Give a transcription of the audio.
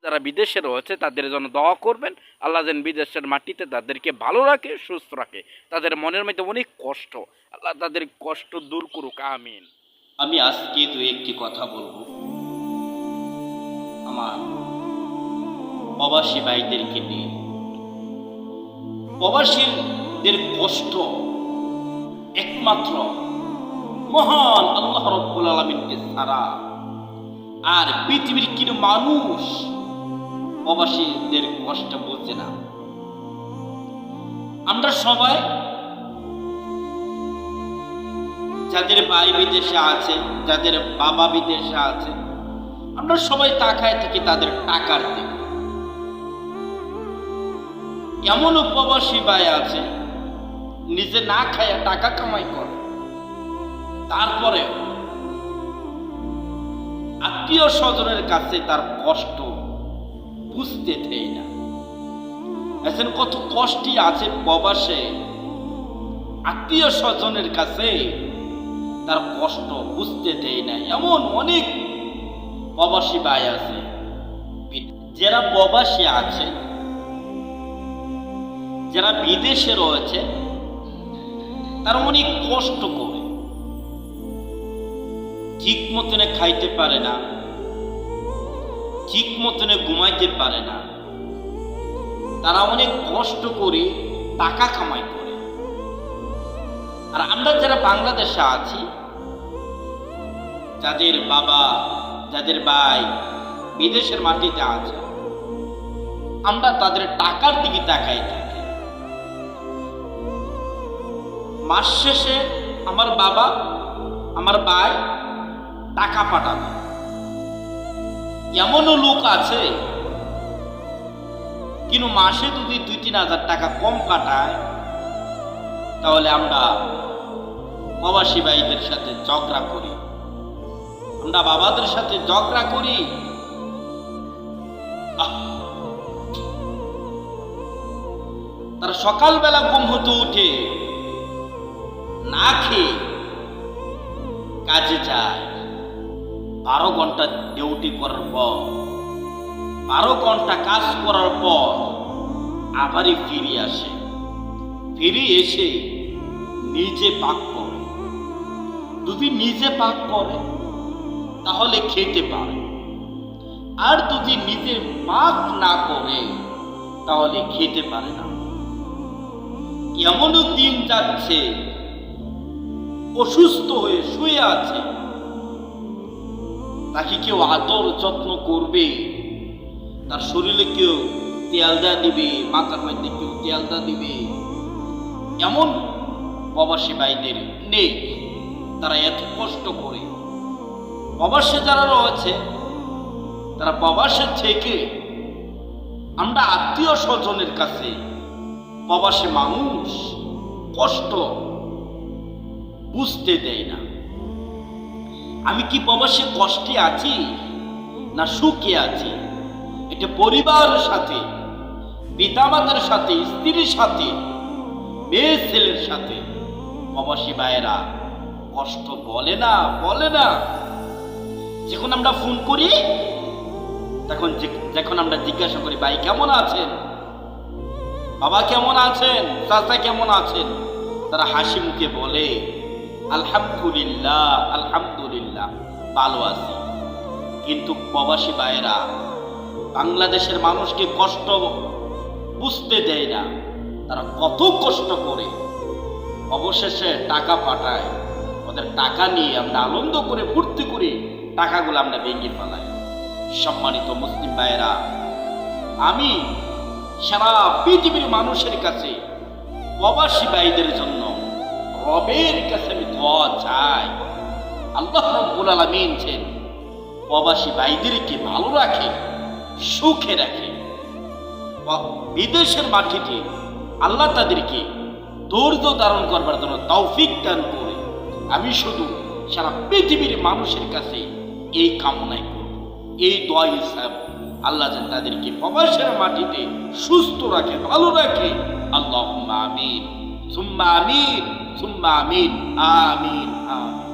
যারা বিদেশে রয়েছে তাদের জন্য দোয়া করবেন। আল্লাহ যেন বিদেশের মাটিতে তাদেরকে ভালো রাখে, সুস্থ রাখে। তাদের মনের মধ্যে অনেক কষ্ট, আল্লাহ তাদের কষ্ট দূর করুক, আমিন। আমি আজকে দু একটি কথা বলবো আমার প্রবাসী ভাইদেরকে নিয়ে। প্রবাসীদের কষ্ট একমাত্র মহান আল্লাহ রাব্বুল আলামিনকে ছাড়া আর পৃথিবীর কোনো মানুষ প্রবাসীদের কষ্ট বোঝে না। আমরা সবাই যাদের ভাই বিদেশে আছে, যাদের বাবা বিদেশে আছে, আমরা সবাই তাকায় থাকি তাদের টাকার দিকে। এমনও প্রবাসী ভাই আছে নিজে না খায় টাকা কামাই করে, তারপরে আত্মীয় স্বজনের কাছে তার কষ্ট বুঝতে দেয় না। এখন কত কষ্টই আছে প্রবাসে, আত্মীয় স্বজনের কাছে তার কষ্ট বুঝতে দেয় না। এমন অনেক প্রবাসী ভাই আছে, যারা প্রবাসী আছে, যারা বিদেশে রয়েছে, তারা অনেক কষ্ট করে, ঠিক মতনে খাইতে পারে না, ঠিক মতনে ঘুমাইতে পারে না। তারা অনেক কষ্ট করে টাকা কামাই করে। আর আমরা যারা বাংলাদেশে আছি, যাদের বাবা, যাদের ভাই বিদেশের মাটিতে আছে, আমরা তাদের টাকার দিকে তাকাই থাকি। মাস শেষে আমার বাবা, আমার ভাই টাকা পাঠাবে। এমনও লোক আছে কিন্তু মাসে যদি 2-3 হাজার টাকা কম পাঠায়, তাহলে আমরা প্রবাসী ভাইদের সাথে ঝগড়া করি, আমরা বাবাদের সাথে ঝগড়া করি। তারা সকালবেলা ঘুম হতে উঠে না খেয়ে কাজে যায়, 12 ঘন্টা ডিউটি করার পর, 12 ঘন্টা কাজ করার পর আবারই ফিরে আসে। ফিরে এসে নিজে পাক করে। যদি নিজে পাক করে তাহলে খেতে পারে, আর যদি নিজে পাক না করে তাহলে খেতে পারে না। এমনও দিন যাচ্ছে অসুস্থ হয়ে শুয়ে আছে, তাকে কেউ আদর যত্ন করবে, তার শরীরে কেউ তেলদা দিবে, মাথার মধ্যে কেউ তেলদা দিবে, এমন প্রবাসী ভাইদের নেই। তারা এত কষ্ট করে। প্রবাসে যারা রয়েছে, তারা প্রবাসে থেকে আমরা আত্মীয় স্বজনের কাছে প্রবাসী মানুষ কষ্ট বুঝতে দেয় না। আমি কি প্রবাসী কষ্টে আছি না সুখে আছি, এটা পরিবারের সাথে, পিতামাতার সাথে, স্ত্রীর সাথে, মেয়ে ছেলের সাথে প্রবাসী ভাইয়েরা কষ্ট বলে না, বলে না। যখন আমরা ফোন করি, যখন আমরা জিজ্ঞাসা করি ভাই কেমন আছেন, বাবা কেমন আছেন, চাচা কেমন আছেন, তারা হাসি মুখে বলে আলহামদুলিল্লাহ, আলহামদুলিল্লাহ, ভালো আছি। কিন্তু প্রবাসী ভাইয়েরা বাংলাদেশের মানুষকে কষ্ট বুঝতে দেয় না। তারা কত কষ্ট করে অবশেষে টাকা পাঠায়। ওদের টাকা নিয়ে আমরা আনন্দ করে ফুর্তি করি, টাকাগুলো আমরা ভেঙে ফেলাই। সম্মানিত মুসলিম ভাইয়েরা, আমি সারা পৃথিবীর মানুষের কাছে প্রবাসী ভাইদের জন্য রবের কাছে আমি দোয়া চাই। আল্লাহ রাব্বুল আলামিন যেন প্রবাসী ভাইদেরকে ভালো রাখে, সুখে রাখে। বিদেশের মাটিতে আল্লাহ তাদেরকে ধৈর্য ধারণ করবার জন্য তৌফিক দান করে। আমি শুধু সারা পৃথিবীর মানুষের কাছে এই কামনাই করব, এই দোয়া হিসাব, আল্লাহ যেন তাদেরকে প্রবাসের মাটিতে সুস্থ রাখে, ভালো রাখে। আল্লাহুম্মা আমিন, সুম্মা আমিন, সুম্মা আমিন, আমিন, আমিন।